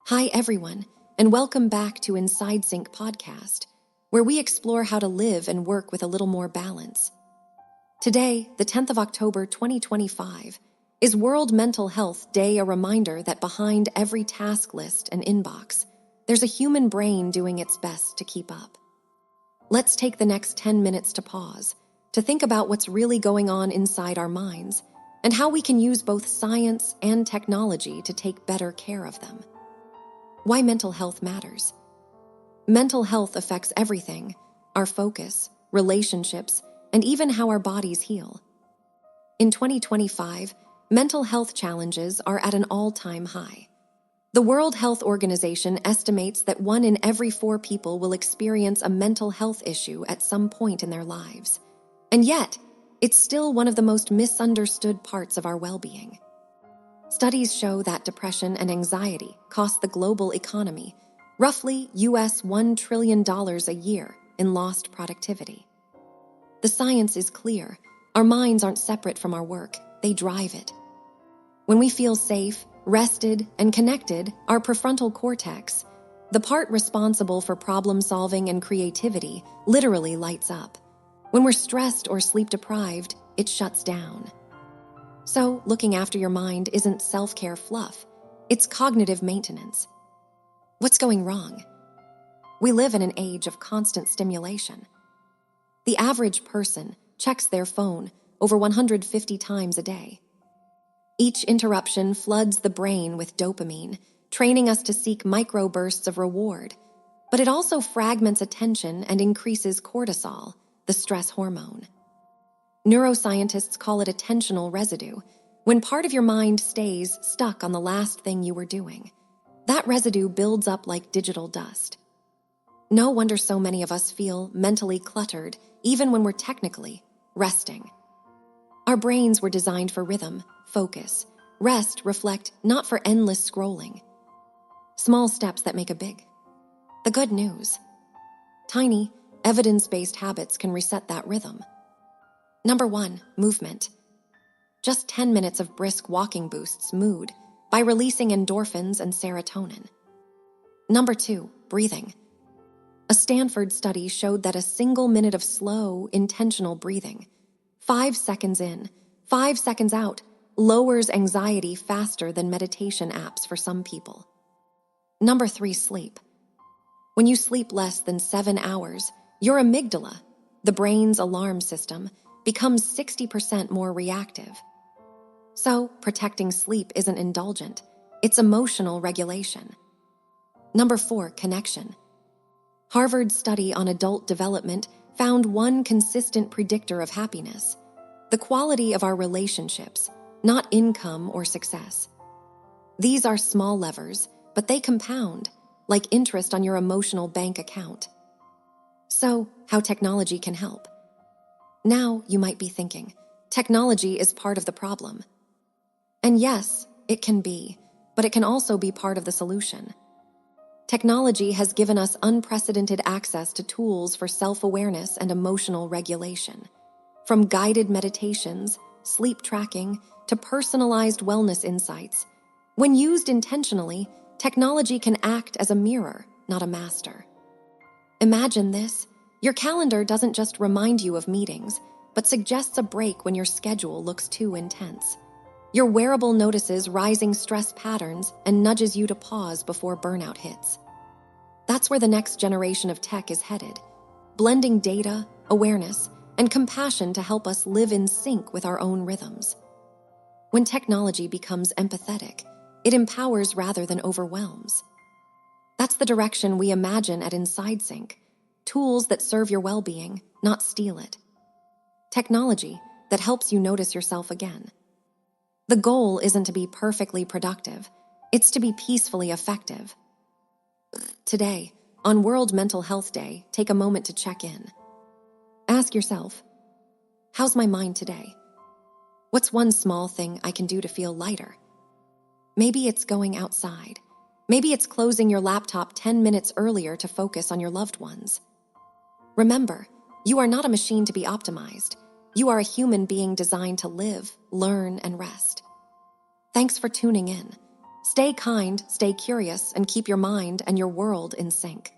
Hi everyone, and welcome back to InsideSync podcast, where we explore how to live and work with a little more balance. Today, the 10th of October 2025, is World Mental Health Day, a reminder that behind every task list and inbox, there's a human brain doing its best to keep up. Let's take the next 10 minutes to pause, to think about what's really going on inside our minds, and how we can use both science and technology to take better care of them. Why mental health matters. Mental health affects everything: our focus, relationships, and even how our bodies heal. In 2025, mental health challenges are at an all-time high. The World Health Organization estimates that 1 in every 4 people will experience a mental health issue at some point in their lives. And yet, it's still one of the most misunderstood parts of our well-being. Studies show that depression and anxiety cost the global economy roughly $1 trillion a year in lost productivity. The science is clear. Our minds aren't separate from our work, they drive it. When we feel safe, rested, and connected, our prefrontal cortex, the part responsible for problem-solving and creativity, literally lights up. When we're stressed or sleep-deprived, it shuts down. So, looking after your mind isn't self-care fluff, it's cognitive maintenance. What's going wrong? We live in an age of constant stimulation. The average person checks their phone over 150 times a day. Each interruption floods the brain with dopamine, training us to seek microbursts of reward, but it also fragments attention and increases cortisol, the stress hormone. Neuroscientists call it attentional residue, when part of your mind stays stuck on the last thing you were doing. That residue builds up like digital dust. No wonder so many of us feel mentally cluttered, even when we're technically resting. Our brains were designed for rhythm, focus, rest, reflect, not for endless scrolling. Small steps that make a big. The good news: tiny, evidence-based habits can reset that rhythm. Number 1, movement. Just 10 minutes of brisk walking boosts mood by releasing endorphins and serotonin. Number 2, breathing. A Stanford study showed that a single minute of slow, intentional breathing, 5 seconds in, 5 seconds out, lowers anxiety faster than meditation apps for some people. Number 3, sleep. When you sleep less than 7 hours, your amygdala, the brain's alarm system, becomes 60% more reactive. So, protecting sleep isn't indulgent, it's emotional regulation. Number 4, connection. Harvard's study on adult development found one consistent predictor of happiness: the quality of our relationships, not income or success. These are small levers, but they compound, like interest on your emotional bank account. So, how technology can help? Now, you might be thinking, technology is part of the problem. And yes, it can be, but it can also be part of the solution. Technology has given us unprecedented access to tools for self-awareness and emotional regulation. From guided meditations, sleep tracking, to personalized wellness insights, when used intentionally, technology can act as a mirror, not a master. Imagine this: your calendar doesn't just remind you of meetings, but suggests a break when your schedule looks too intense. Your wearable notices rising stress patterns and nudges you to pause before burnout hits. That's where the next generation of tech is headed, blending data, awareness, and compassion to help us live in sync with our own rhythms. When technology becomes empathetic, it empowers rather than overwhelms. That's the direction we imagine at InsideSync: tools that serve your well-being, not steal it. Technology that helps you notice yourself again. The goal isn't to be perfectly productive, it's to be peacefully effective. Today, on World Mental Health Day, take a moment to check in. Ask yourself, how's my mind today? What's one small thing I can do to feel lighter? Maybe it's going outside. Maybe it's closing your laptop 10 minutes earlier to focus on your loved ones. Remember, you are not a machine to be optimized. You are a human being designed to live, learn, and rest. Thanks for tuning in. Stay kind, stay curious, and keep your mind and your world in sync.